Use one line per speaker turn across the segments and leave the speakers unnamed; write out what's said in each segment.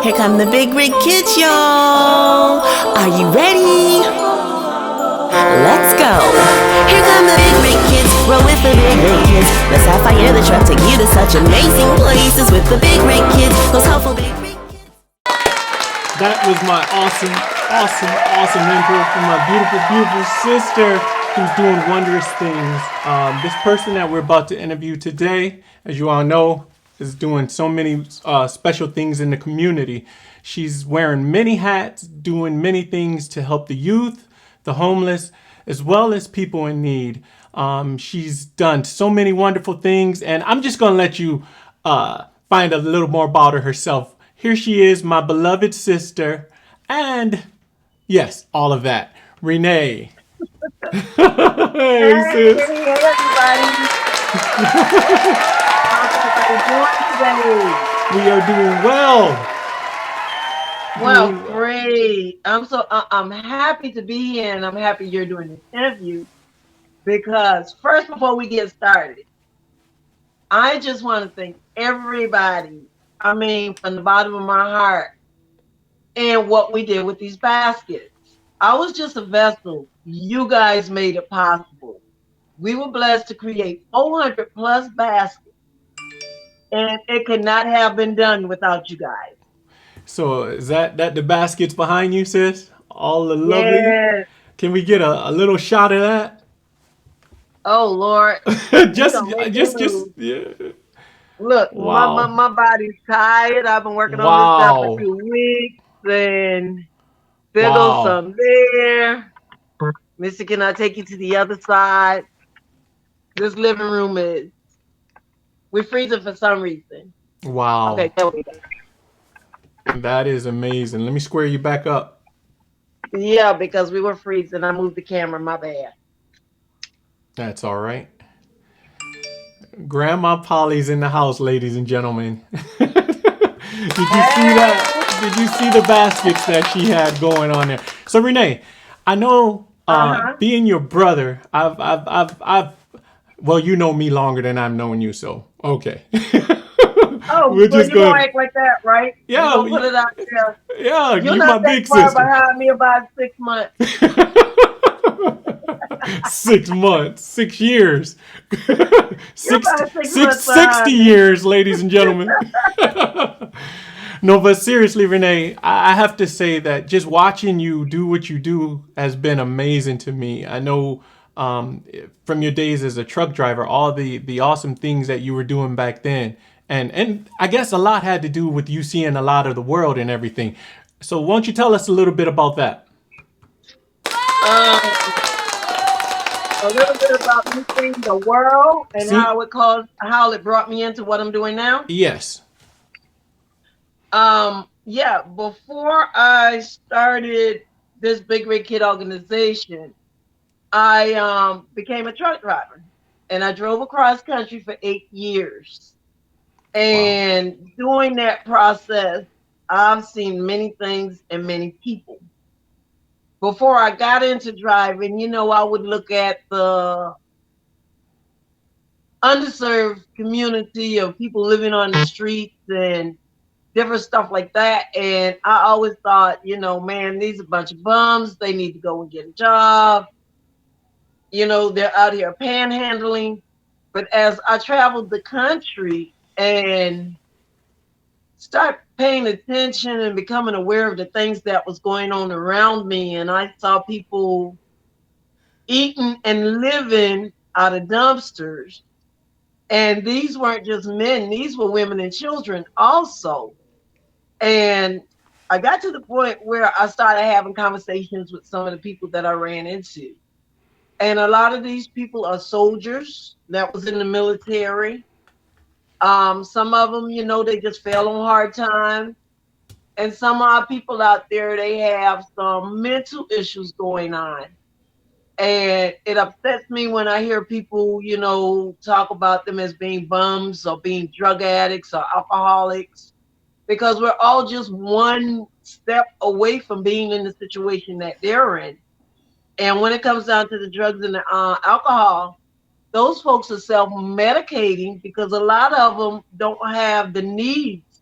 Here come the big rig kids, y'all. Are you ready? Let's go. Here come the big rig kids. Roll with the big rig kids. Let's have fire the truck. Take you to such amazing places with the big rig kids. Those helpful big rig kids.
That was my awesome input from my beautiful sister who's doing wondrous things. This person that we're about to interview today, as you all know, is doing so many special things in the community. She's wearing many hats, doing many things to help the youth, the homeless, as well as people in need. She's done so many wonderful things, and I'm just going to let you find a little more about her herself. Here she is, my beloved sister, and yes, all of that, Renee. Hey, sis.
Hey, everybody. How's everybody doing today?
We are doing well.
Well, great. I'm happy to be here, and I'm happy you're doing this interview because first, before we get started, I just want to thank everybody. I mean, from the bottom of my heart, and what we did with these baskets. I was just a vessel. You guys made it possible. We were blessed to create 400 plus baskets, and it could not have been done without you guys.
So is that the baskets behind you, sis? All the lovely.
Yes.
Can we get a little shot of that?
Oh Lord.
just yeah.
Look,
Wow.
my body's tired. I've been working on this stuff for 2 weeks, and there goes some there. Missy, can I take you to the other side? This living room we're freezing for some reason.
Wow.
Okay, there we go.
That is amazing. Let me square you back up.
Yeah, because we were freezing. I moved the camera, my bad.
That's all right. Grandma Polly's in the house, ladies and gentlemen. Did you see that? Did you see the baskets that she had going on there? So Renee, I know being your brother, well, you know me longer than I've known you, so okay.
Oh,
we're
so
just
you gonna act like that, right?
Yeah,
you put it out there.
Yeah,
You're
you
not
my
that
big
far
sister.
behind me about 6 months.
6 months, 6 years,
You're about 6 months
60
behind me.
years, ladies and gentlemen. No, but seriously, Renee, I have to say that just watching you do what you do has been amazing to me. I know from your days as a truck driver, all the awesome things that you were doing back then. And I guess a lot had to do with you seeing a lot of the world and everything. So why don't you tell us a little bit about that?
A little bit about me seeing the world and how it brought me into what I'm doing now.
Yes.
Yeah, before I started this Big Rig Kid organization, I became a truck driver, and I drove across country for 8 years. And during that process, I've seen many things and many people. Before I got into driving, I would look at the underserved community of people living on the streets and different stuff like that. And I always thought, man, these are a bunch of bums. They need to go and get a job. They're out here panhandling. But as I traveled the country and start paying attention and becoming aware of the things that was going on around me, and I saw people eating and living out of dumpsters. And these weren't just men, these were women and children also. And I got to the point where I started having conversations with some of the people that I ran into. And a lot of these people are soldiers that was in the military. Some of them, they just fell on hard times. And some of our people out there, they have some mental issues going on. And it upsets me when I hear people, talk about them as being bums or being drug addicts or alcoholics, because we're all just one step away from being in the situation that they're in. And when it comes down to the drugs and the alcohol, those folks are self-medicating because a lot of them don't have the needs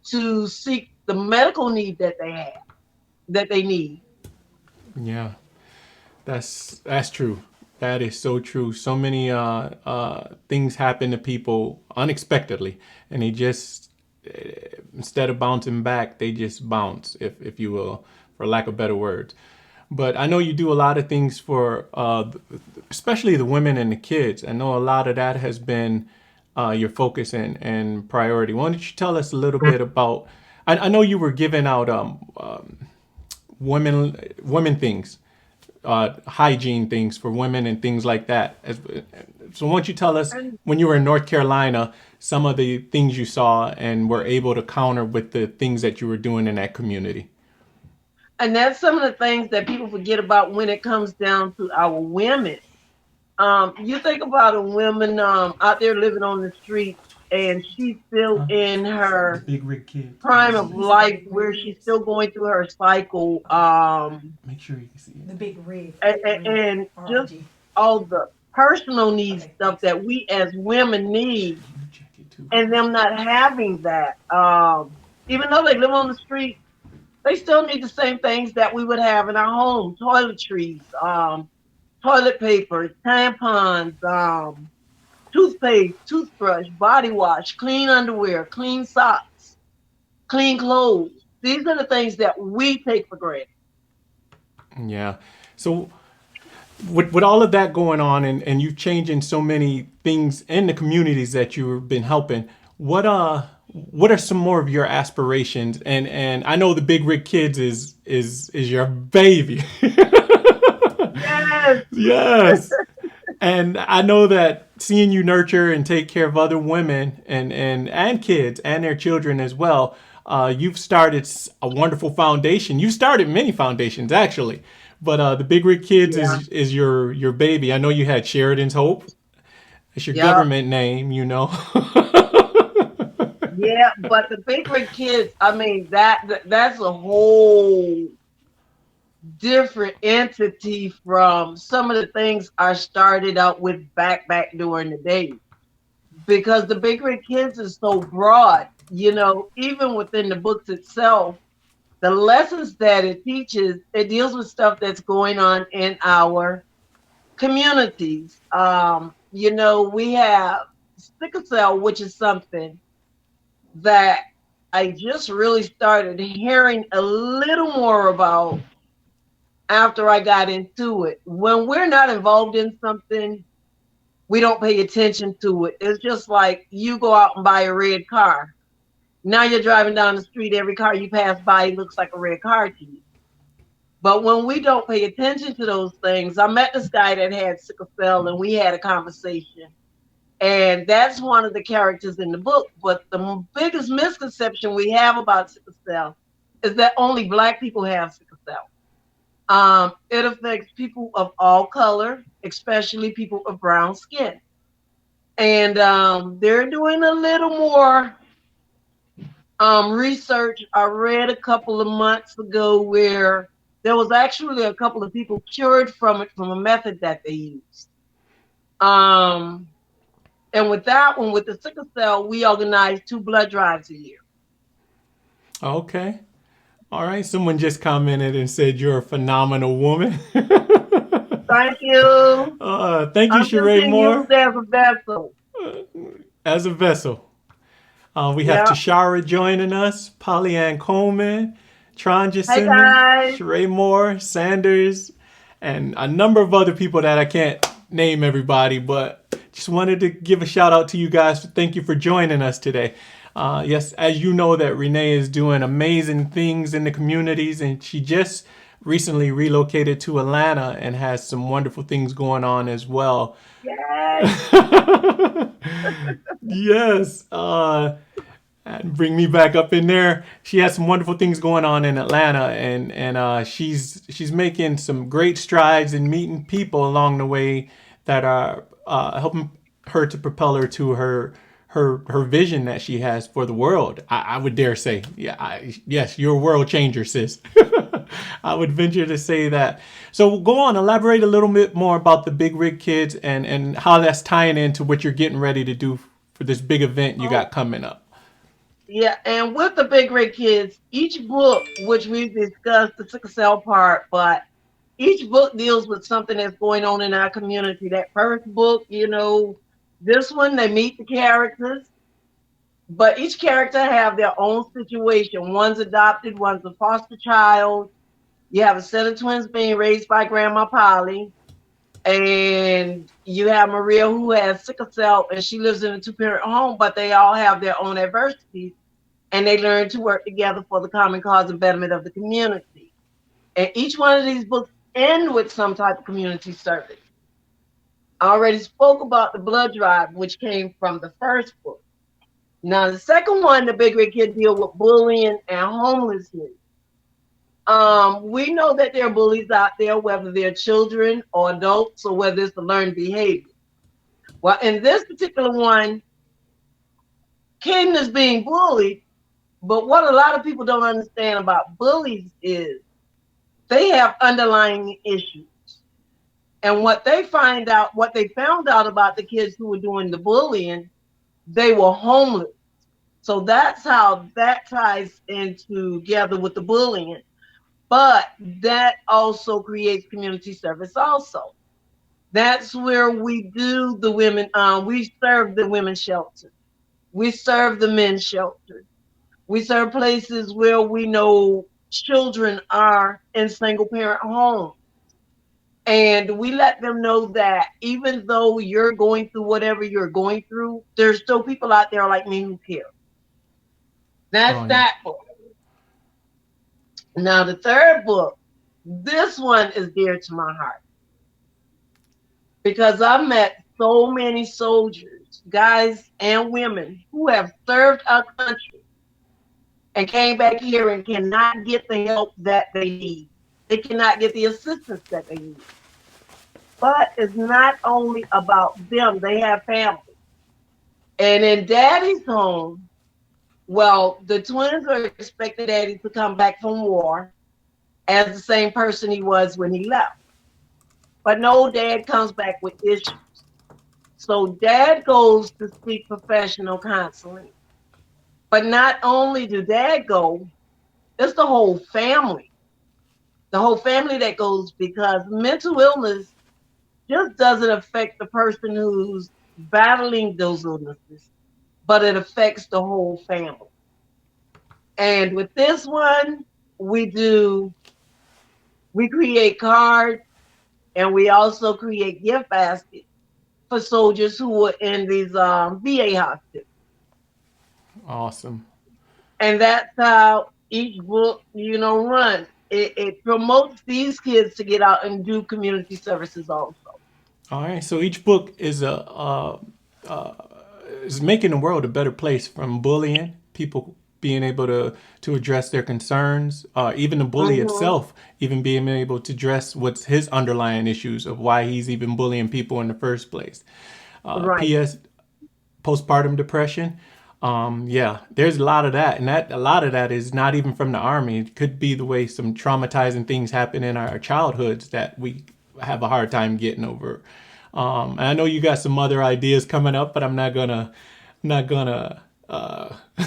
to seek the medical need that they have, that they need.
Yeah, that's true. That is so true. So many things happen to people unexpectedly, and they just instead of bouncing back, they just bounce, if you will, for lack of better words. But I know you do a lot of things for, especially the women and the kids. I know a lot of that has been your focus and priority. Why don't you tell us a little bit about? I know you were giving out women things, hygiene things for women and things like that. So why don't you tell us
And
when you were in North Carolina some of the things you saw and were able to counter with the things that you were doing in that community?
and that's some of the things that people forget about when it comes down to our women. You think about a woman out there living on the street, and she's still in
The
her
big rig kids.
prime of life where she's still going through her cycle,
Make sure you can see it.
and just all the personal needs stuff that we as women need,
You check it too.
and them not having that. Even though they live on the street, they still need the same things that we would have in our home: toiletries, toilet paper, tampons, toothpaste, toothbrush, body wash, clean underwear, clean socks, clean clothes. These are the things that we take for granted.
Yeah. So with all of that going on and you changing so many things in the communities that you've been helping, what are some more of your aspirations? And I know the Big Rig Kids is your baby.
Yes,
Yes. And I know that seeing you nurture and take care of other women and kids and their children as well, you've started a wonderful foundation. You started many foundations actually, but the Big Rig Kids
yeah,
is your baby. I know you had Sheridan's Hope. It's your
yep,
government name, you know.
yeah. But the bakery kids, I mean, that's a whole different entity from some of the things I started out with back during the day. Because the bakery kids is so broad, even within the books itself, the lessons that it teaches, it deals with stuff that's going on in our communities. We have sickle cell, which is something that I just really started hearing a little more about after I got into it. When we're not involved in something, we don't pay attention to it. It's just like you go out and buy a red car. Now you're driving down the street, every car you pass by looks like a red car to you. But when we don't pay attention to those things, I met this guy that had sickle cell and we had a conversation. And that's one of the characters in the book. But the biggest misconception we have about sickle cell is that only Black people have sickle cell. It affects people of all color, especially people of brown skin. And they're doing a little more research. I read a couple of months ago where there was actually a couple of people cured from it from a method that they used. Um, and with that one, with the sickle cell, we organize 2 blood drives a year.
Okay. All right. Someone just commented and said you're a phenomenal woman.
Thank you.
Thank you,
I'm just
Sheree
being
Moore,
used as a vessel.
as a vessel. We have
Yeah.
Tashara joining us, Polly Ann Coleman, Tranja
Hey
Simmons,
guys.
Sheree Moore, Sanders, and a number of other people that I can't name everybody, but just wanted to give a shout out to you guys. Thank you for joining us today. Yes, as you know, that Renee is doing amazing things in the communities, and she just recently relocated to Atlanta and has some wonderful things going on as well.
Yes.
Yes. And bring me back up in there. She has some wonderful things going on in Atlanta, and she's making some great strides in meeting people along the way that are helping her to propel her to her vision that she has for the world. I would dare say, yeah, yes, you're a world changer, sis. I would venture to say that. So go on, elaborate a little bit more about the Big Rig Kids and how that's tying into what you're getting ready to do for this big event you
Oh,
got coming up.
Yeah, and with the Big Red Kids, each book, which we've discussed the sickle cell part, but each book deals with something that's going on in our community. That first book, this one they meet the characters, but each character have their own situation. One's adopted, one's a foster child. You have a set of twins being raised by Grandma Polly, and you have Maria who has sickle cell and she lives in a two-parent home, but they all have their own adversities and they learn to work together for the common cause and betterment of the community. And each one of these books end with some type of community service. I already spoke about the blood drive, which came from the first book. Now, the second one, the Big Red Kid, deal with bullying and homelessness. We know that there are bullies out there, whether they're children or adults, or whether it's a learned behavior. Well, in this particular one, Caden is being bullied, but what a lot of people don't understand about bullies is they have underlying issues. And what they found out about the kids who were doing the bullying, they were homeless. So that's how that ties in together with the bullying. But that also creates community service also. That's where we do the women, we serve the women's shelter. We serve the men's shelter. We serve places where we know children are in single parent homes. And we let them know that even though you're going through whatever you're going through, there's still people out there like me who care. That's
Oh yeah.
that book. Now, the third book, this one is dear to my heart because I've met so many soldiers, guys and women, who have served our country and came back here and cannot get the help that they need. They cannot get the assistance that they need. But it's not only about them, they have family. And in Daddy's home, well, the twins are expecting Daddy to come back from war as the same person he was when he left. But no, Dad comes back with issues. So Dad goes to seek professional counseling. But not only do Dad go, it's the whole family. The whole family that goes because mental illness just doesn't affect the person who's battling those illnesses, but it affects the whole family. And with this one, we create cards and we also create gift baskets for soldiers who are in these VA hospitals.
Awesome.
And that's how each book, runs. It promotes these kids to get out and do community services also.
All right. So each book is making the world a better place from bullying, people being able to address their concerns, even the bully
Hmm.
itself, even being able to address what's his underlying issues of why he's even bullying people in the first place.
Right.
P.S. Postpartum depression. Yeah, there's a lot of that, and a lot of that is not even from the army. It could be the way some traumatizing things happen in our childhoods that we have a hard time getting over. And I know you got some other ideas coming up, but I'm not gonna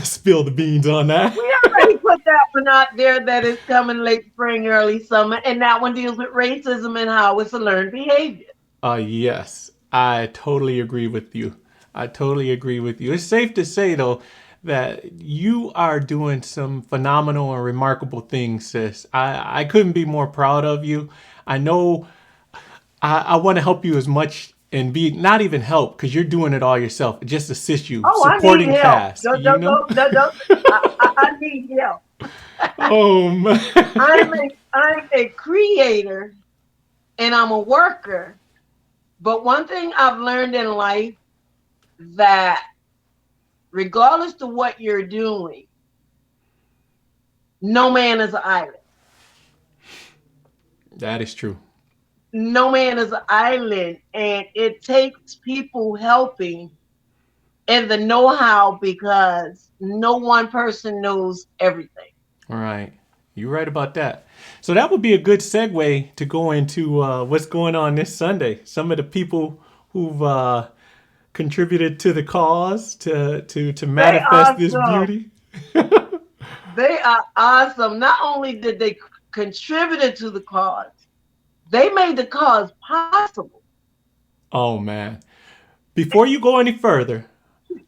spill the beans on that.
We already put that one out there that is coming late spring, early summer, and that one deals with racism and how it's a learned behavior.
Yes, I totally agree with you. I totally agree with you. It's safe to say, though, that you are doing some phenomenal and remarkable things, sis. I couldn't be more proud of you. I know I want to help you as much and be not even help because you're doing it all yourself, just assist you,
Oh, I need
supporting
help.
cast, you know?
I need help.
Oh,
I'm
man.
a creator and I'm a worker. But one thing I've learned in life that regardless of what you're doing, no man is an island.
That is true.
No man is an island, and it takes people helping and the know-how because no one person knows everything.
All right. You're right about that. So that would be a good segue to go into what's going on this Sunday. Some of the people who've contributed to the cause to
They
manifest this
awesome.
beauty.
They are awesome. Not only did they contribute to the cause, they made the cause possible.
Oh man. Before you go any further,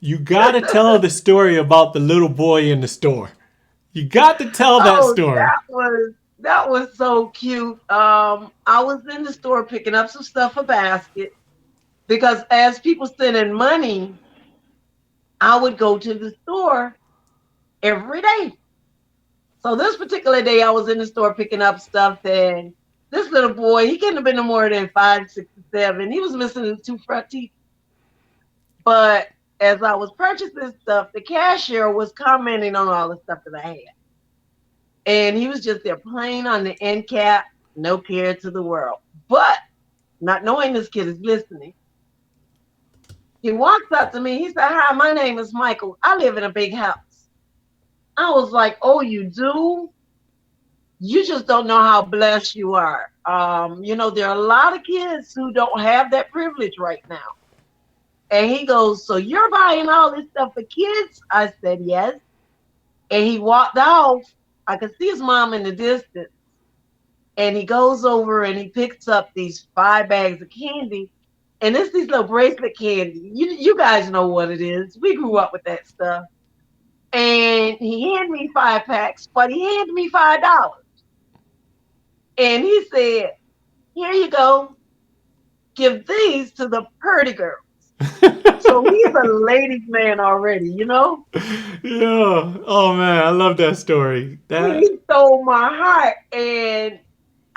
you gotta tell the story about the little boy in the store. You got to tell that
Oh,
story.
that was so cute. I was in the store picking up some stuff for basket because as people sent in money, I would go to the store every day. So this particular day, I was in the store picking up stuff, and this little boy, he couldn't have been no more than 5, 6, 7. He was missing his two front teeth. But as I was purchasing stuff, the cashier was commenting on all the stuff that I had. And he was just there playing on the end cap, no care to the world. But not knowing this kid is listening, he walks up to me. He said, "Hi, my name is Michael. I live in a big house." I was like, "Oh, you do? You just don't know how blessed you are." There are a lot of kids who don't have that privilege right now. And he goes, "So you're buying all this stuff for kids?" I said, "Yes." And he walked off. I could see his mom in the distance. And he goes over and he picks up these 5 bags of candy. And it's these little bracelet candy. You guys know what it is. We grew up with that stuff. And he handed me 5 packs, but he handed me $5. And he said, "Here you go. Give these to the pretty girl." So he's a ladies' man already, you know?
Yeah. Oh man, I love that story. That.
He stole my heart. And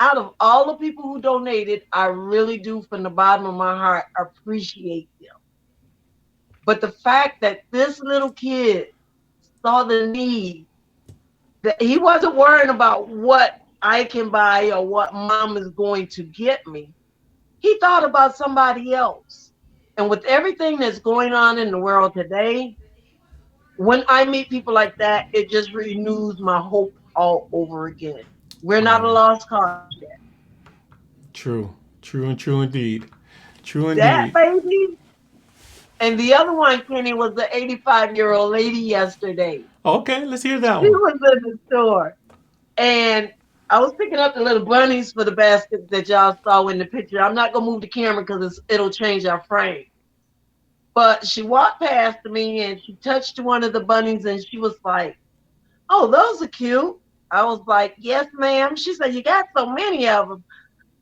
out of all the people who donated, I really do, from the bottom of my heart, appreciate them. But the fact that this little kid saw the need, that he wasn't worrying about what I can buy or what mom is going to get me. He thought about somebody else. And with everything that's going on in the world today, when I meet people like that, it just renews my hope all over again. We're
Oh
not a
man.
lost cause yet.
True. True and true indeed. True
That
indeed.
baby. And the other one, Kenny, was the 85-year-old lady yesterday.
Okay, let's hear that
She
one.
was in the store. And I was picking up the little bunnies for the basket that y'all saw in the picture. I'm not going to move the camera because it'll change our frame. But she walked past me and she touched one of the bunnies and she was like, "Oh, those are cute." I was like, "Yes, ma'am." She said, "You got so many of them."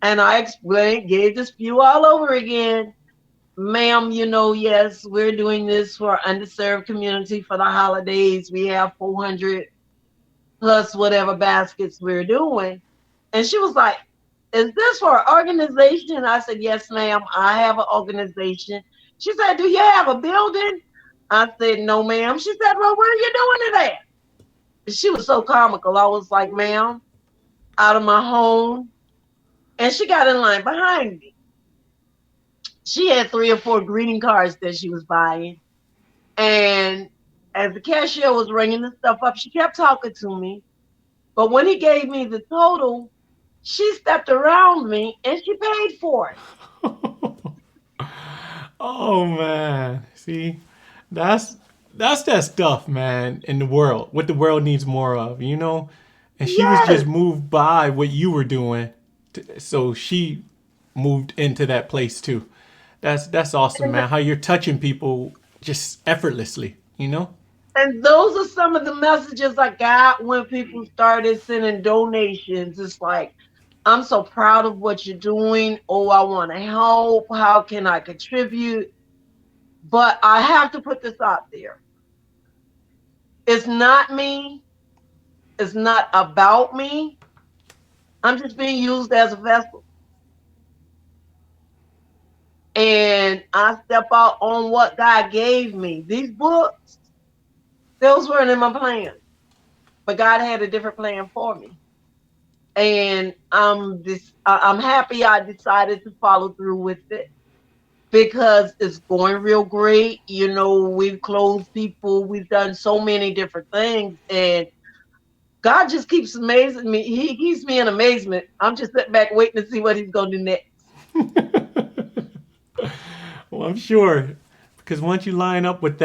And I explained, gave this spew all over again. "Ma'am, yes, we're doing this for underserved community for the holidays. We have 400 plus whatever baskets we're doing." And she was like, "Is this for an organization?" I said, "Yes, ma'am, I have an organization." She said, "Do you have a building?" I said, "No, ma'am." She said, "Well, where are you doing it at?" She was so comical. I was like, "Ma'am, out of my home." And she got in line behind me. She had 3 or 4 greeting cards that she was buying. And as the cashier was ringing the stuff up, she kept talking to me. But when he gave me the total, she stepped around me and she paid for it.
Oh man. See, that's that's that stuff, man, in the world. What the world needs more of, you know? And she was just
Yes.
moved by what you were doing. So she moved into that place too. That's awesome,
And,
man. How you're touching people just effortlessly, you know?
and those are some of the messages I got when people started sending donations. It's like, "I'm so proud of what you're doing. Oh, I want to help. How can I contribute?" But I have to put this out there. It's not me. It's not about me. I'm just being used as a vessel. And I step out on what God gave me. These books, those weren't in my plan. But God had a different plan for me. And I'm happy I decided to follow through with it because it's going real great. We've closed people, we've done so many different things, and God just keeps amazing me. He keeps me in amazement. I'm just sitting back waiting to see what he's gonna do next.
Well, I'm sure because once you line up with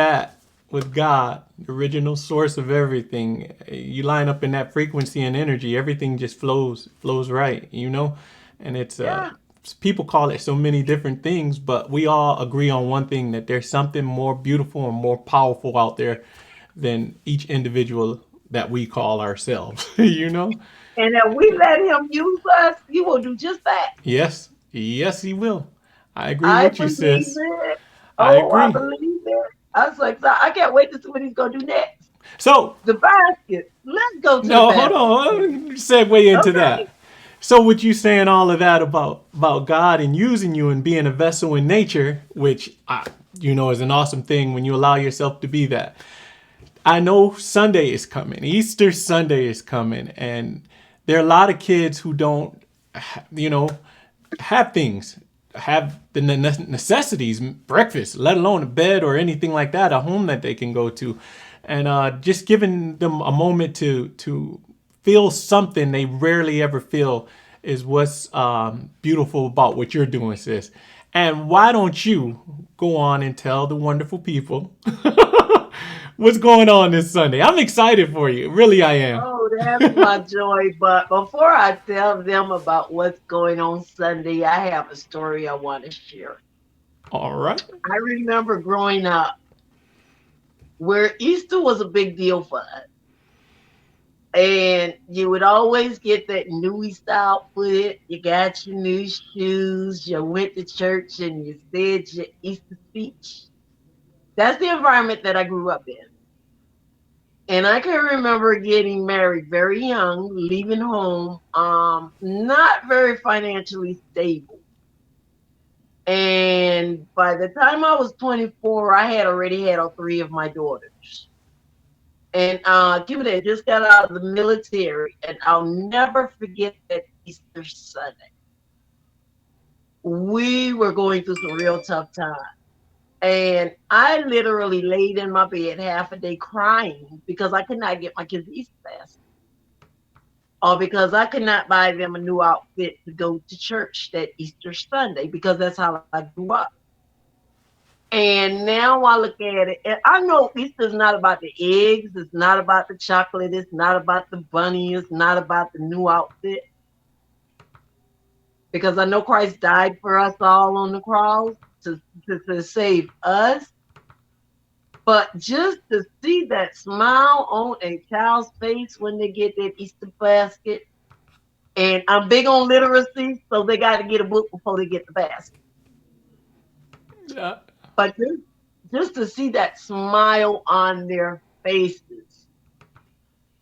with God, the original source of everything, you line up in that frequency and energy, everything just flows right, you know? And it's
Yeah.
people call it so many different things, but we all agree on one thing, that there's something more beautiful and more powerful out there than each individual that we call ourselves, you know?
And if we let him use us, he will do just that.
Yes, yes, he will. I agree
I
with you,
believe
sis.
it.
I
Oh, I
agree.
believe it. I was like, so I can't wait to see what he's gonna do next.
So,
The basket. Let's go to the
no, hold
basket.
on. Segue into
Okay.
that. So, with you saying all of that about God and using you and being a vessel in nature, which is an awesome thing when you allow yourself to be that. I know Sunday is coming. Easter Sunday is coming, and there are a lot of kids who don't, you know, have things, have the necessities, breakfast, let alone a bed or anything like that, a home that they can go to, and just giving them a moment to feel something they rarely ever feel is what's beautiful about what you're doing, sis. And why don't you go on and tell the wonderful people what's going on this Sunday? I'm excited for you. Really, I am.
Oh, that's my joy. But before I tell them about what's going on Sunday, I have a story I want to share.
All right.
I remember growing up where Easter was a big deal for us. And you would always get that new Easter outfit. You got your new shoes. You went to church and you said your Easter speech. That's the environment that I grew up in. And I can remember getting married very young, leaving home, not very financially stable. And by the time I was 24, I had already had all three of my daughters. And Cuba had just got out of the military, and I'll never forget that Easter Sunday. We were going through some real tough times. And I literally laid in my bed half a day crying because I could not get my kids Easter basket, or because I could not buy them a new outfit to go to church that Easter Sunday, because that's how I grew up. And now I look at it, and I know Easter's not about the eggs, it's not about the chocolate, it's not about the bunny, it's not about the new outfit, because I know Christ died for us all on the cross to save us. But just to see that smile on a child's face when they get that Easter basket, and I'm big on literacy, so they got to get a book before they get the basket.
Uh,
But just to see that smile on their faces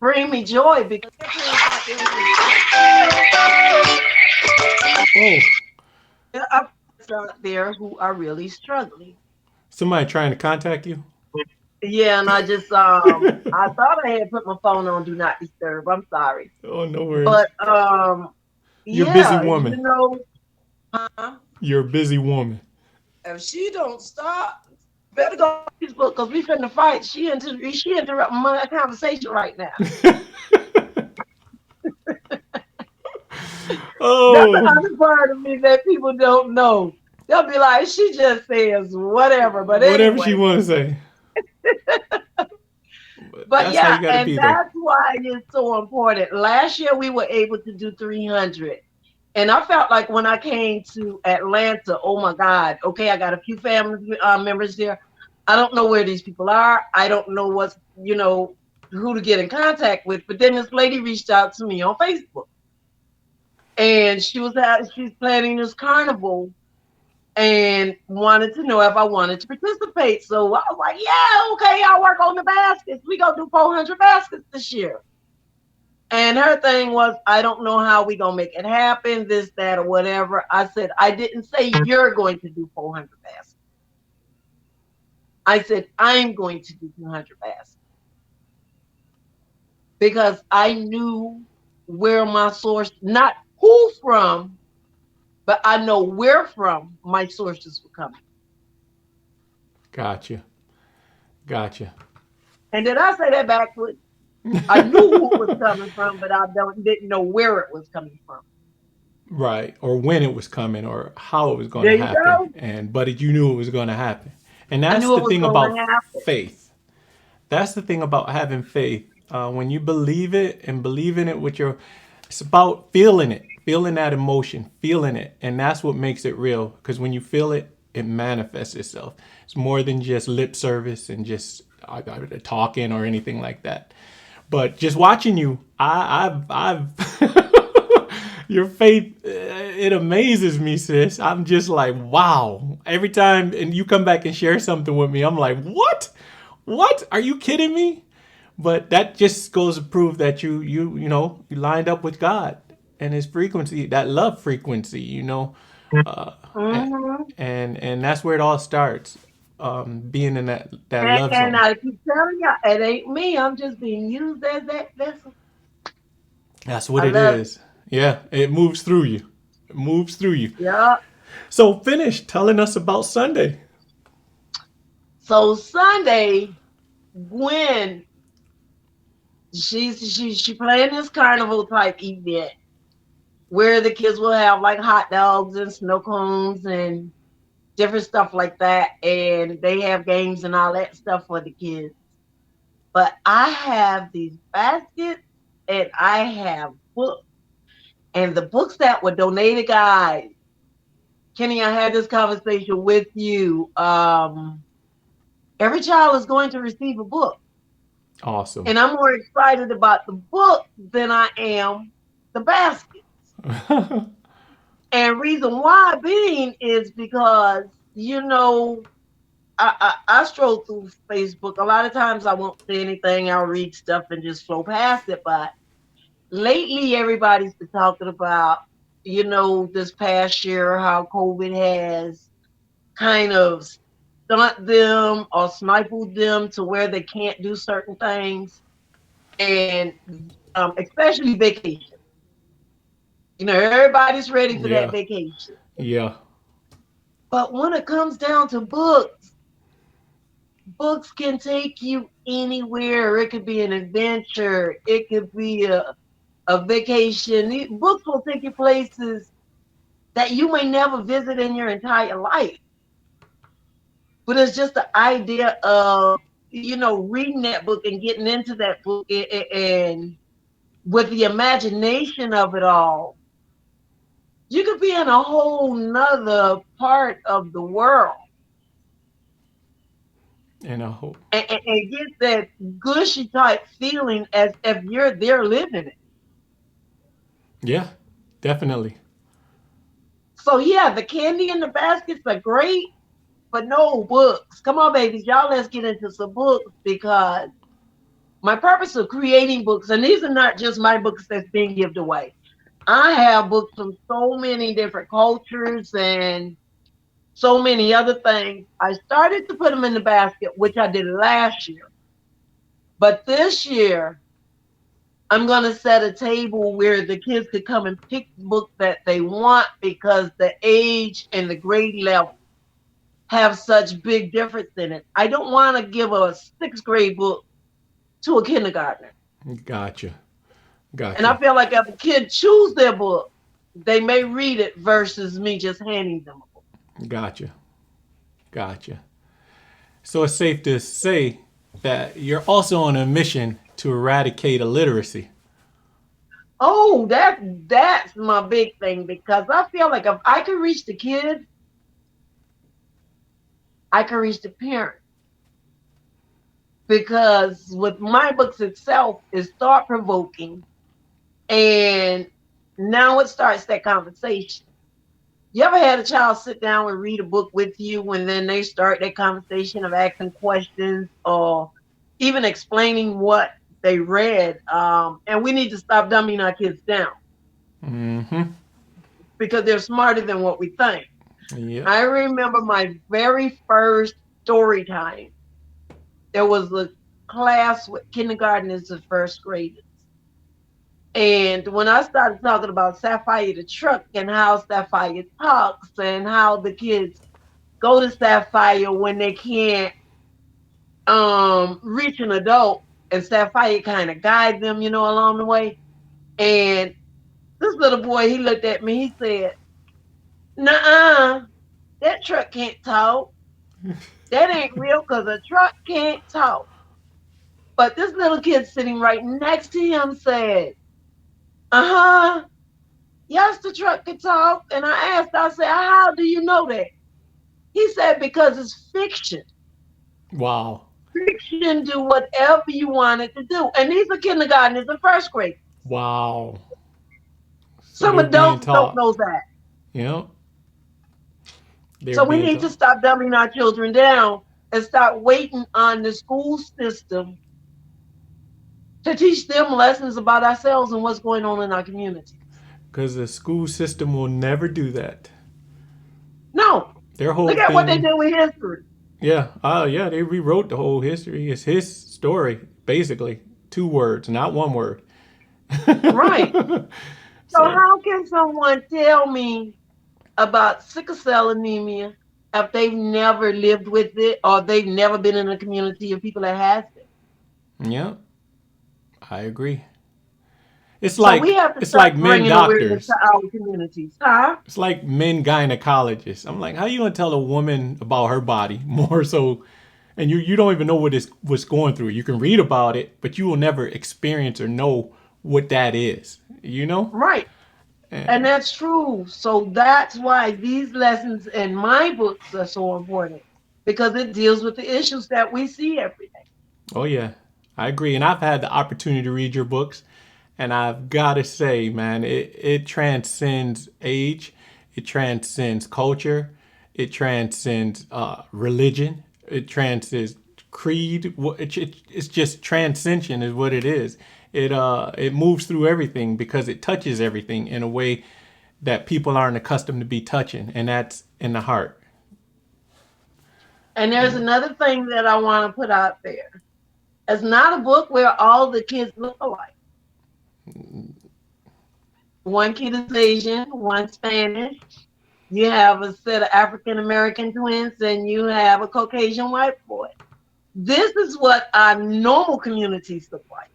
bring me joy, because
oh,
there are parents out there who are really struggling.
somebody trying to contact you?
Yeah, and I just I thought I had put my phone on do not disturb. I'm sorry.
Oh, no worries.
But
You're a busy
yeah,
woman.
huh?
You're a busy woman.
If she don't stop, better go on Facebook, because we finna fight. She interrupting my conversation right now. That's
Oh,
another part of me that people don't know. They'll be like, she just says whatever. But
whatever she
anyway,
want to say. But
but
that's how
yeah,
you got to
and
be, though.
that's why it's so important. Last year we were able to do 300. And I felt like when I came to Atlanta, oh my God, okay, I got a few family members there. I don't know where these people are. I don't know who to get in contact with. But then this lady reached out to me on Facebook, and she's planning this carnival and wanted to know if I wanted to participate. So I was like, yeah, okay, I'll work on the baskets. We gonna do 400 baskets this year. And her thing was, I don't know how we gonna make it happen, this, that, or whatever. I said, I didn't say you're going to do 400 baskets. I said, I'm going to do 200 baskets, because I knew where my source, not who from, but I know where from my sources were coming.
Gotcha. Gotcha.
And did I say that backwards? I knew who it was coming from, but I didn't know where it was coming from.
Right. Or when it was coming or how it was going to
There you
happen.
go.
But you knew it was going to happen. And
I
that's
knew
the
it was
thing
going
about
to happen.
faith. That's the thing about having faith. When you believe it and believe in it with your, it's about feeling it, feeling that emotion, feeling it, and that's what makes it real. Because when you feel it, it manifests itself. It's more than just lip service and just talking or anything like that. But just watching you, your faith, it amazes me, sis. I'm just like, wow. Every time, and you come back and share something with me, I'm like, what? What? Are you kidding me? But that just goes to prove that you lined up with God and His frequency, that love frequency, and
Hmm.
and that's where it all starts. Being in that love
And
zone.
I keep telling y'all, it ain't me. I'm just being used as that vessel.
That's
I
what it
love it.
is. Yeah, it moves through you. It moves through you.
Yeah.
So finish telling us about Sunday.
So Sunday, Gwen, she playing this carnival type event where the kids will have like hot dogs and snow cones and different stuff like that, and they have games and all that stuff for the kids. But I have these baskets and I have books, and the books that were donated, guys. Kenny, I had this conversation with you. Every child is going to receive a book.
Awesome.
And I'm more excited about the book than I am the basket. And reason why being is because, I stroll through Facebook. A lot of times I won't say anything. I'll read stuff and just flow past it. But lately, everybody's been talking about, this past year, how COVID has kind of stunt them or sniped them to where they can't do certain things. And especially vacation. Everybody's ready for that
Yeah.
vacation.
Yeah.
But when it comes down to books, books can take you anywhere. It could be an adventure. It could be a vacation. Books will take you places that you may never visit in your entire life. But it's just the idea of, reading that book and getting into that book and with the imagination of it all, you could be in a whole nother part of the world
And I hope.
and get that gushy type feeling as if you're there living it.
Yeah. Definitely.
So yeah, the candy in the baskets are great, but no books. Come on, babies, y'all, let's get into some books because my purpose of creating books, and these are not just my books that's being given away. I have books from so many different cultures and so many other things. I started to put them in the basket, which I did last year. But this year, I'm going to set a table where the kids could come and pick the book that they want because the age and the grade level have such big difference in it. I don't want to give a sixth grade book to a kindergartner.
Gotcha.
And I
Gotcha.
feel like if a kid choose their book, they may read it versus me just handing them a book.
Gotcha. Gotcha. So it's safe to say that you're also on a mission to eradicate illiteracy.
Oh, that's my big thing because I feel like if I can reach the kids, I can reach the parents. Because with my books itself is thought provoking, and now it starts that conversation. You ever had a child sit down and read a book with you and then they start that conversation of asking questions or even explaining what they read? And we need to stop dumbing our kids down
Mm-hmm.
because they're smarter than what we think.
Yep.
I remember my very first story time. There was a class with kindergartners and first graders. And when I started talking about Sapphire the truck and how Sapphire talks and how the kids go to Sapphire when they can't reach an adult and Sapphire kind of guide them, along the way. And this little boy, he looked at me, he said, "Nuh-uh, that truck can't talk. That ain't real because a truck can't talk." But this little kid sitting right next to him said, "Uh-huh, yes, the truck can talk." And I said, "How do you know that?" He said, "Because it's fiction.
Wow.
Fiction do whatever you want it to do." And these are kindergartners and first grade.
Wow. So
Some
they're being
adults don't
taught.
know that.
You know, they're
So we
being
need to
taught.
stop dumbing our children down and start waiting on the school system to teach them lessons about ourselves and what's going on in our communities.
Because the school system will never do that.
No,
Their whole
look at what they
thing,
did with history.
yeah, yeah, they rewrote the whole history. It's his story, basically. 2 words, not 1 word.
Right. So
So,
how can someone tell me about sickle cell anemia if they've never lived with it or they've never been in a community of people that has it?
yeah, I agree.
So we have to
It's
start
like men
bringing awareness to
doctors.
our communities. Huh?
It's like men gynecologists. I'm like, how you gonna tell a woman about her body more so, and you don't even know what's going through. You can read about it, but you will never experience or know what that is. You know?
Right. And
And,
that's true. So that's why these lessons in my books are so important because it deals with the issues that we see every day.
oh yeah, I agree. And I've had the opportunity to read your books, and I've got to say, man, it transcends age, it transcends culture, it transcends religion, it transcends creed. It's just transcension is what it is. It moves through everything because it touches everything in a way that people aren't accustomed to be touching, and that's in the heart.
And there's another thing that I want to put out there. It's not a book where all the kids look alike. One kid is Asian, one Spanish. You have a set of African American twins, and you have a Caucasian white boy. This is what our normal communities look like.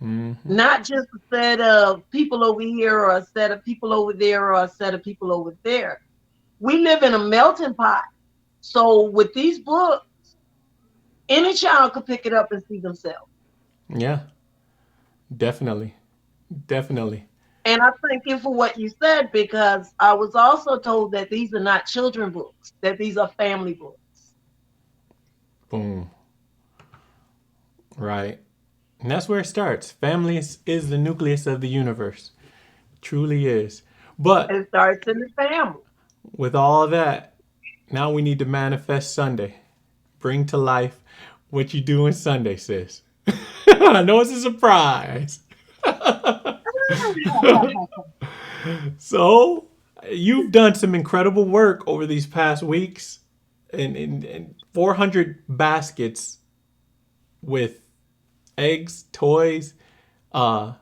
Hmm.
Not just a set of people over here or a set of people over there or a set of people over there. We live in a melting pot. So with these books, any child could pick it up and see themselves.
Yeah, definitely, definitely.
And I thank you for what you said because I was also told that these are not children books, that these are family books.
Boom. Right. And that's where it starts. Family is the nucleus of the universe. Truly is. But
It starts in the family.
with all that, now we need to manifest Sunday. Bring to life what you do on Sunday, sis. I know it's a surprise. So, you've done some incredible work over these past weeks and 400 baskets with eggs, toys. Uh,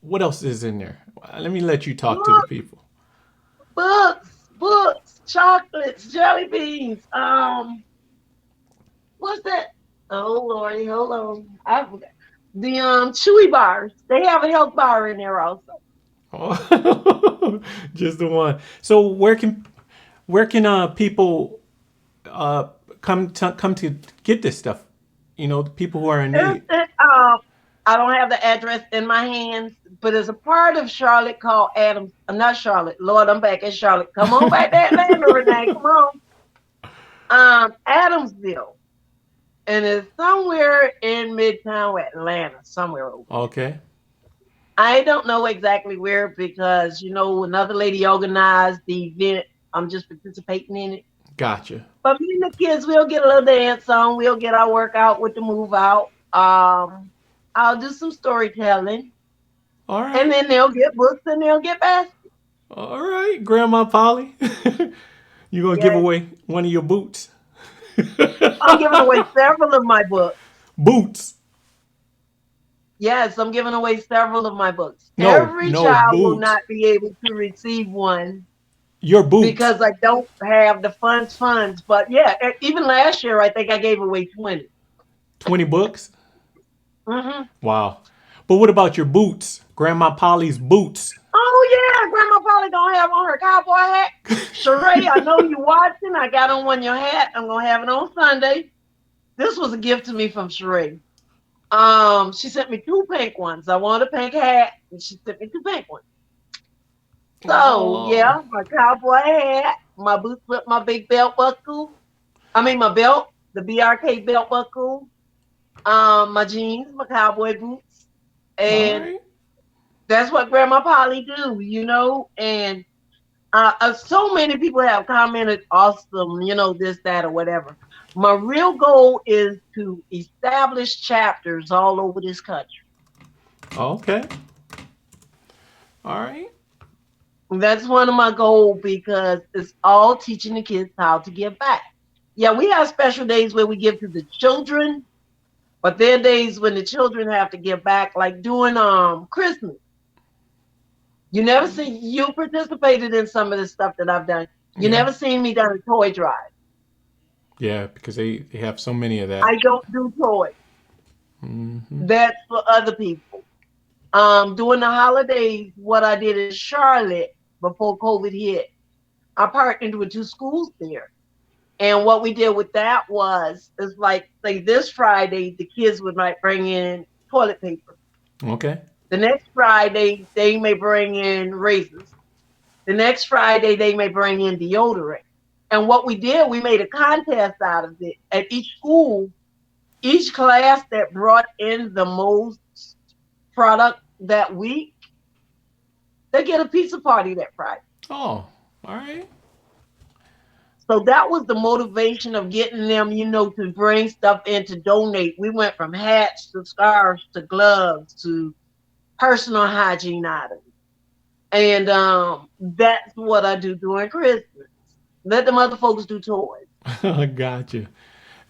what else is in there? Let me let you talk to the
Books,
people.
books, chocolates, jelly beans. What's that? Oh Lordy, hold on. I forgot. The chewy bars. They have a health bar in there also.
Oh, just the one. So where can people uh come to get this stuff? The people who are in
It's,
need.
it, I don't have the address in my hands, but it's a part of Charlotte called Adams. I'm not Charlotte. Lord, I'm back in Charlotte. Come on back to Atlanta, Renee. Come on. Adamsville. And it's somewhere in Midtown Atlanta, somewhere over there.
Okay,
I don't know exactly where because another lady organized the event. I'm just participating in it.
gotcha.
But me and the kids, we'll get a little dance on. We'll get our workout with the move out. I'll do some storytelling,
All
and
right,
then they'll get books and they'll get baskets.
all right, Grandma Polly. You gonna give
Yes,
away one of your boots?
I'm giving away several of my books.
Boots.
Yes, I'm giving away several of my books.
No,
Every
no
child will
boots.
not be able to receive one
Your boots.
because I don't have the funds. But yeah, even last year, I think I gave away 20.
20 books.
Hmm.
Wow. But what about your boots? Grandma Polly's boots.
Oh yeah, Grandma probably gonna have on her cowboy hat. Sheree, I know you watching. I got on one your hat. I'm gonna have it on Sunday. This was a gift to me from Sheree. She sent me two pink ones. I wanted a pink hat, and she sent me two pink ones. So
Oh,
yeah, my cowboy hat, my boots with my big belt buckle. I mean my belt, the BRK belt buckle. My jeans, my cowboy boots,
all
and
right.
that's what Grandma Polly do, you know. And so many people have commented, awesome, you know, this, that, or whatever. My real goal is to establish chapters all over this country.
Okay. All right.
That's one of my goals because it's all teaching the kids how to give back. Yeah, we have special days where we give to the children, but there are days when the children have to give back, like doing Christmas. You never see you participated in some of the stuff that I've done. You
Yeah.
never seen me done a toy drive.
Yeah, because they have so many of that.
I don't do toys.
Hmm.
That's for other people. During the holidays, what I did in Charlotte before COVID hit, I partnered with two schools there. And what we did with that was, it's like, say, this Friday, the kids would might bring in toilet paper.
Okay.
The next Friday, they may bring in razors. The next Friday, they may bring in deodorant. And what we did, we made a contest out of it. At each school, each class that brought in the most product that week, they get a pizza party that Friday.
Oh, all right.
So that was the motivation of getting them, you know, to bring stuff in to donate. We went from hats to scarves to gloves to personal hygiene items. And that's what I do during Christmas. Let them other folks do toys.
Gotcha.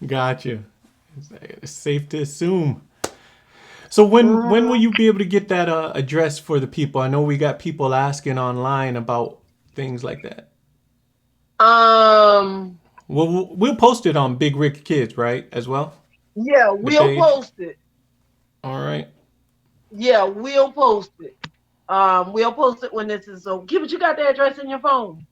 Gotcha. It's safe to assume. So when will
Mm,
you be able to get that address for the people? I know we got people asking online about things like that.
um,
Well, we'll post it on Big Rick Kids, right? As well,
yeah,
the
we'll
page.
post it.
All right.
Yeah, we'll post it. We'll post it when this is so. But you got the address in your phone.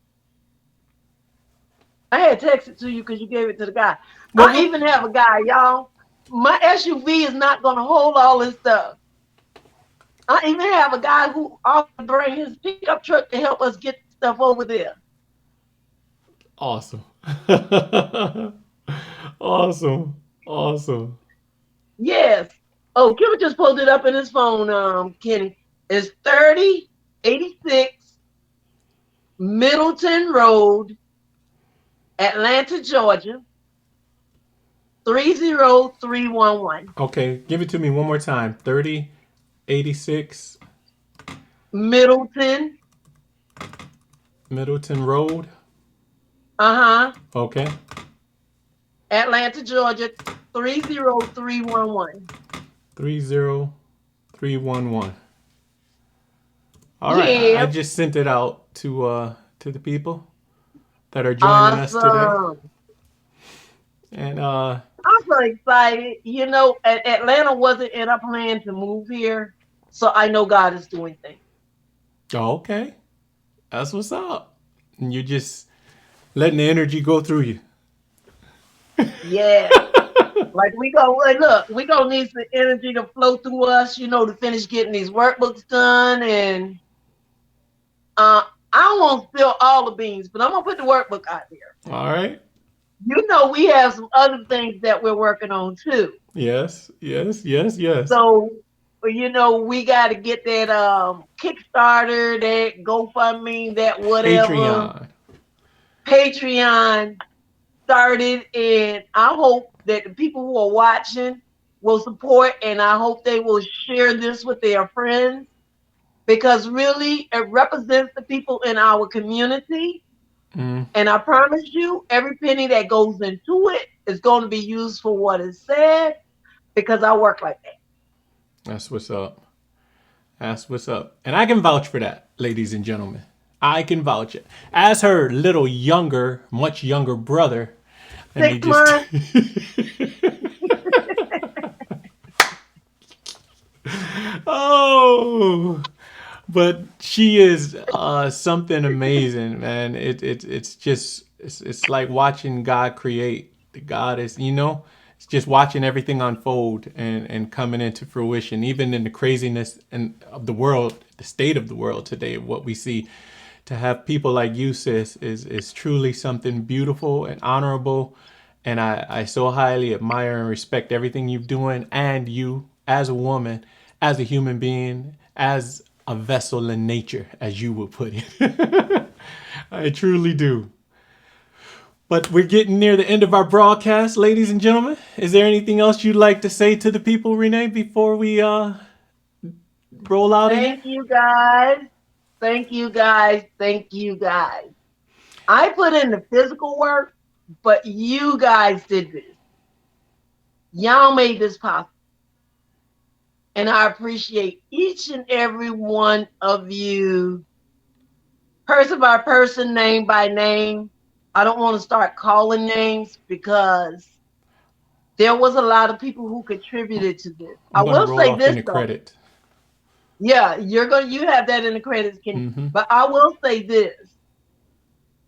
I had texted to you because you gave it to the guy.
Well,
I even have a guy, y'all. My SUV is not gonna hold all this stuff. I even have a guy who offered to bring his pickup truck to help us get stuff over there.
awesome. Awesome. Awesome.
Yes. Oh, Kim just pulled it up in his phone, Kenny. It's 3086 Middleton Road, Atlanta, Georgia, 30311.
Okay, give it to me one more time. 3086
Middleton.
Middleton Road.
Uh-huh.
Okay.
Atlanta, Georgia, 30311.
30311. All right. I
Yeah.
just sent it out to the people that are joining us today.
Awesome.
And
I'm so excited. You know, Atlanta wasn't in our plan to move here. So I know God is doing things.
oh, okay. That's what's up. And you're just letting the energy go through you.
Yeah. Like look, we gonna need some energy to flow through us, you know, to finish getting these workbooks done. And uh I won't spill all the beans, but I'm gonna put the workbook out there.
All right.
You know, we have some other things that we're working on too.
Yes. Yes. Yes. Yes.
So, you know, we gotta get that Kickstarter, that GoFundMe, that whatever,
Patreon.
Patreon started, and I hope that the people who are watching will support, and I hope they will share this with their friends because really it represents the people in our community.
Mm,
And I promise you, every penny that goes into it is going to be used for what is said because I work like that.
that's what's up. That's what's up. And I can vouch for that, ladies and gentlemen. I can vouch it. As her little younger, much younger brother, let me
Six
just.
months.
oh, but she is something amazing, man. It's just it's like watching God create. God is, just watching everything unfold and coming into fruition, even in the craziness of the world, the state of the world today, what we see. To have people like you, sis, is truly something beautiful and honorable. And I so highly admire and respect everything you're doing, and you as a woman, as a human being, as a vessel in nature, as you would put it. I truly do. But we're getting near the end of our broadcast, ladies and gentlemen. Is there anything else you'd like to say to the people, Renee, before we roll out of here?
Thank you guys. Thank you guys. Thank you guys. I put in the physical work, but you guys did this. Y'all made this possible. And I appreciate each and every one of you, person by person, name by name. I don't want to start calling names because there was a lot of people who contributed to this.
I'm
I
going to
will
roll
say
off
this
in the
though.
credit.
Yeah, you have that in the credits, Kenny.
Mm-hmm.
But I will say this.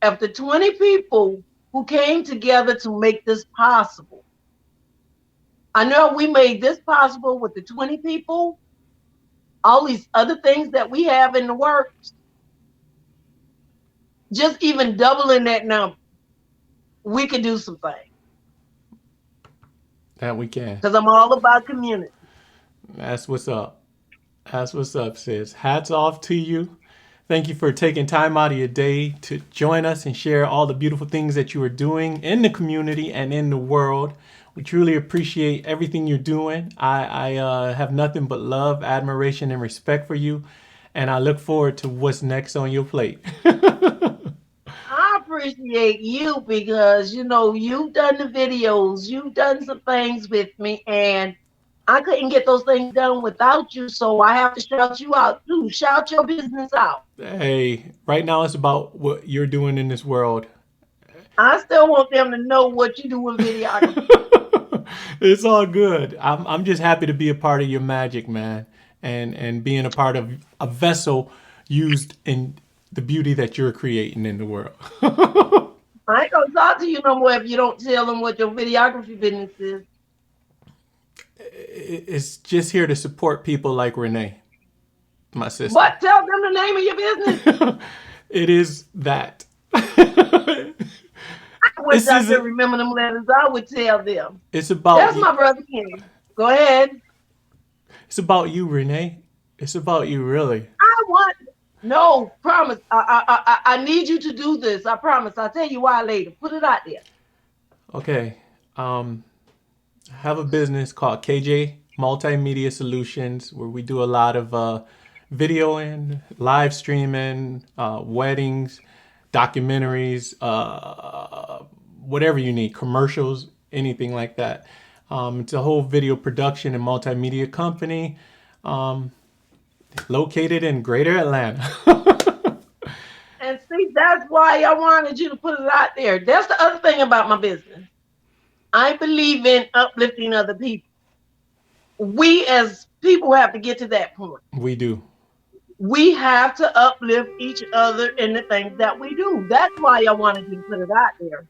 Of the 20 people who came together to make this possible, I know we made this possible with the 20 people, all these other things that we have in the works, just even doubling that number, we could do some things.
That we can.
Because I'm all about community.
That's what's up. That's what's up, sis. Hats off to you. Thank you for taking time out of your day to join us and share all the beautiful things that you are doing in the community and in the world. We truly appreciate everything you're doing. I have nothing but love, admiration, and respect for you. And I look forward to what's next on your plate.
I appreciate you because, you've done the videos, you've done some things with me, and I couldn't get those things done without you, so I have to shout you out too. Shout your business out.
Hey, right now it's about what you're doing in this world.
I still want them to know what you do with videography.
It's all good. I'm just happy to be a part of your magic, man, and being a part of a vessel used in the beauty that you're creating in the world.
I ain't gonna talk to you no more if you don't tell them what your videography business is.
It's just here to support people like Renee, my sister.
What? Tell them the name of your business.
It is that.
I wish I could remember them letters. I would tell them.
It's about.
That's my brother Kenny. Go ahead.
It's about you, Renee. It's about you, really.
No, promise. I need you to do this. I promise. I'll tell you why later. Put it out there.
Okay. I have a business called KJ Multimedia Solutions where we do a lot of videoing, live streaming, weddings, documentaries, whatever you need, commercials, anything like that. It's a whole video production and multimedia company. Located in Greater Atlanta.
And see, that's why I wanted you to put it out there. That's the other thing about my business. I believe in uplifting other people. We as people have to get to that point.
We do.
We have to uplift each other in the things that we do. That's why I wanted you to put it out there.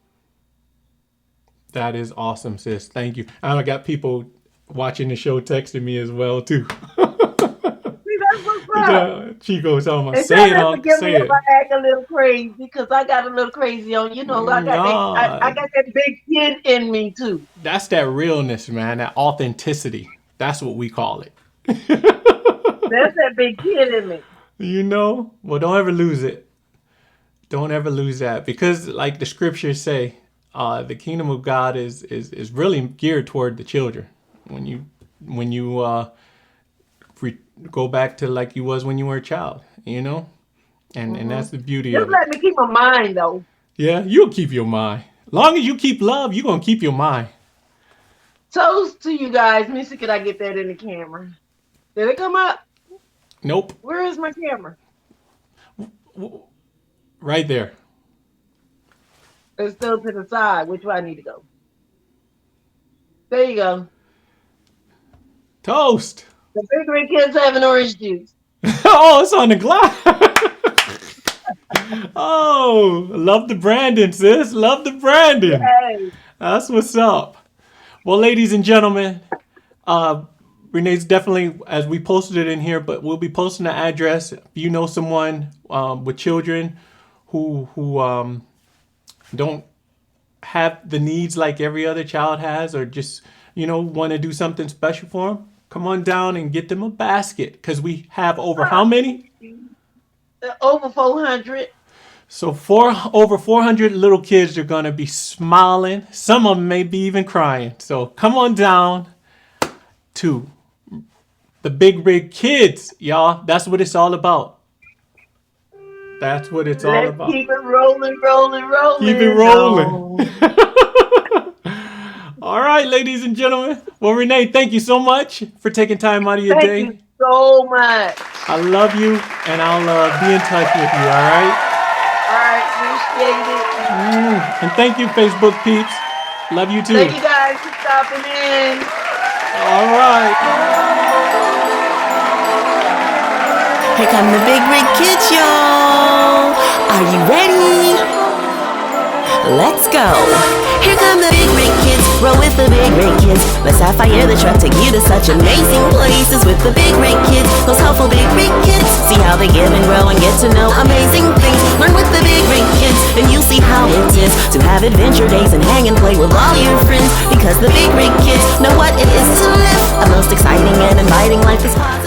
That is awesome, sis. Thank you. I got people watching the show texting me as well, too. Chico was talking about say it on say it.
I act a little crazy because I got a little crazy on. I got that big kid in me too.
That's that realness, man. That authenticity. That's what we call it.
That's that big kid in me.
Well, don't ever lose it. Don't ever lose that because, like the scriptures say, the kingdom of God is really geared toward the children. When you go back to like you was when you were a child, and that's the beauty of it.
Just let me keep my mind though.
Yeah, you'll keep your mind. Long as you keep love, you're gonna keep your mind.
Toast to you guys. Let me see, could I get that in the camera? Did it come up?
Nope.
Where is my camera?
Right there.
It's still to the side. Which way I need to go? There you go.
Toast.
The big red kids having orange juice.
Oh, it's on the glass. Oh, love the branding, sis. Love the branding.
Hey.
That's what's up. Well, ladies and gentlemen, Renee's definitely, as we posted it in here, but we'll be posting the address. If you know someone with children who don't have the needs like every other child has, or just want to do something special for them, come on down and get them a basket, because we have over how many?
Over 400.
So over 400 little kids are going to be smiling. Some of them may be even crying. So come on down to the Big Rig Kids, y'all. That's what it's all about. That's what it's all
Let's
about.
keep it rolling.
Keep it rolling. All right, ladies and gentlemen. Well, Renee, thank you so much for taking time out of your day.
Thank you so much.
I love you, and I'll be in touch with you, all right?
All right, appreciate it.
And thank you, Facebook peeps. Love you too.
Thank you guys for stopping in.
All right.
Here come the Big Rig Kids, y'all. Are you ready? Let's go. Here come the Big Rig Kids. Roll with the Big Rig Kids. Let's fire the truck, take you to such amazing places with the Big Rig Kids. Those helpful Big Rig Kids. See how they give and grow and get to know amazing things. Learn with the Big Rig Kids, and you'll see how it is to have adventure days and hang and play with all your friends. Because the Big Rig Kids know what it is to live a most exciting and inviting life is possible.